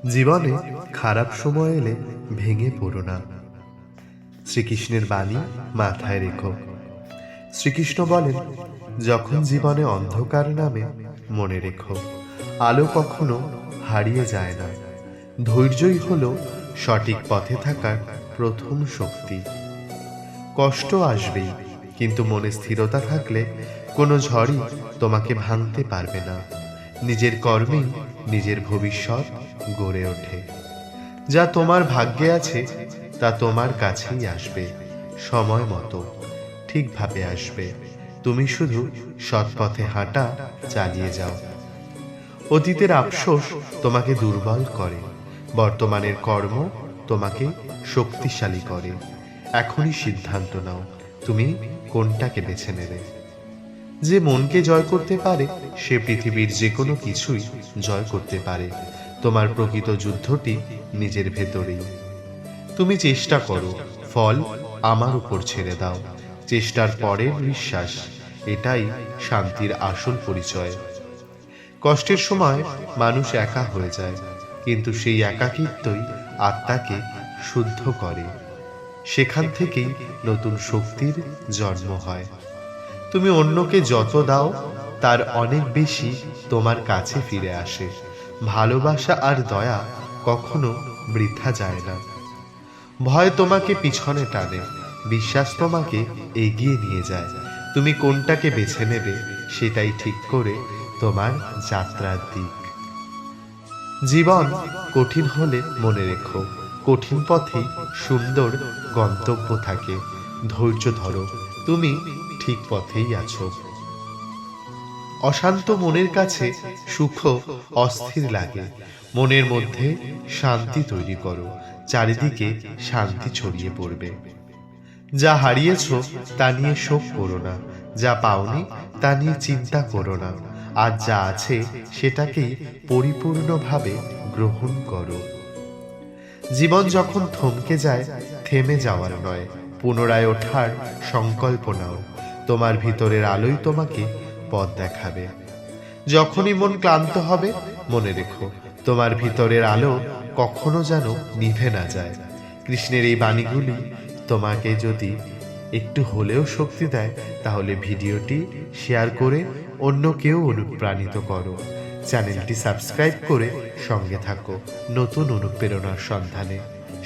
জীবনে খারাপ সময় এলে ভেঙে পড়ো না। শ্রীকৃষ্ণের বাণী মাথায় রেখো। শ্রীকৃষ্ণ বলেন, যখন জীবনে অন্ধকার নামে মনে রেখো, আলো কখনো হারিয়ে যায় না। ধৈর্যই হলো সঠিক পথে থাকার প্রথম শক্তি। কষ্ট আসবেই, কিন্তু মনে স্থিরতা থাকলে কোনো ঝড়ই তোমাকে ভাঙতে পারবে না। নিজের কর্মেই নিজের ভবিষ্যৎ গড়ে ওঠে। যা তোমার ভাগ্যে আছে তা তোমার কাছেই আসবে, সময় মতো ঠিকভাবে আসবে। তুমি শুধু সৎপথে হাঁটা চালিয়ে যাও। অতীতের আফসোস তোমাকে দুর্বল করে, বর্তমানের কর্ম তোমাকে শক্তিশালী করে। এখনই সিদ্ধান্ত নাও, তুমি কোনটাকে বেছে নেবে। যে মনকে জয় করতে পারে সে পৃথিবীর যে কোনো কিছুই জয় করতে পারে। তোমার প্রকৃত যুদ্ধটি নিজের ভেতরেই। তুমি চেষ্টা করো, ফল আমার উপর ছেড়ে দাও। চেষ্টার পরের বিশ্বাস, এটাই শান্তির আসল পরিচয়। কষ্টের সময় মানুষ একা হয়ে যায়, কিন্তু সেই একাকিত্বই আত্মাকে শুদ্ধ করে। সেখান থেকেই নতুন শক্তির জন্ম হয়। তুমি অন্যকে যত দাও তার অনেক বেশি তোমার কাছে ফিরে আসে। ভালোবাসা আর দয়া কখনো বৃথা যায় না। ভয় তোমাকে পিছনে টানে, বিশ্বাস তোমাকে এগিয়ে নিয়ে যায়। তুমি কোনটাকে বেছে নেবে সেটাই ঠিক করে তোমার যাত্রার দিক। জীবন কঠিন হলে মনে রেখো, কঠিন পথেই সুন্দর গন্তব্য থাকে। ধৈর্য ধরো, তুমি ঠিক পথেই আছো। অশান্ত মনের কাছে সুখ অস্থির লাগে। মনের মধ্যে শান্তি তৈরি করো, চারিদিকে শান্তি ছড়িয়ে পড়বে। যা হারিয়েছ তা নিয়ে শোক করো না, যা পাওনি তা নিয়ে চিন্তা করো না। আর যা আছে সেটাকেই পরিপূর্ণভাবে গ্রহণ করো। জীবন যখন থমকে যায়, থেমে যাওয়ার নয়, পুনরায় ওঠার সংকল্প নাও। তোমার ভিতরের আলোই তোমাকে পথ দেখাবে। যখনই মন ক্লান্ত হবে, মনে রেখো, তোমার ভিতরের আলো কখনো যেন নিভে না যায়। কৃষ্ণের এই বাণীগুলি তোমাকে যদি একটু হলেও শক্তি দেয়, তাহলে ভিডিওটি শেয়ার করে অন্যকেও অনুপ্রাণিত করো। চ্যানেলটি সাবস্ক্রাইব করে সঙ্গে থাকো নতুন অনুপ্রেরণার সন্ধানে।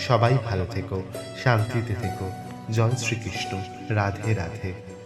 সবাই ভালো থেকো, শান্তিতে থেকো। জয় শ্রীকৃষ্ণ। রাধে রাধে।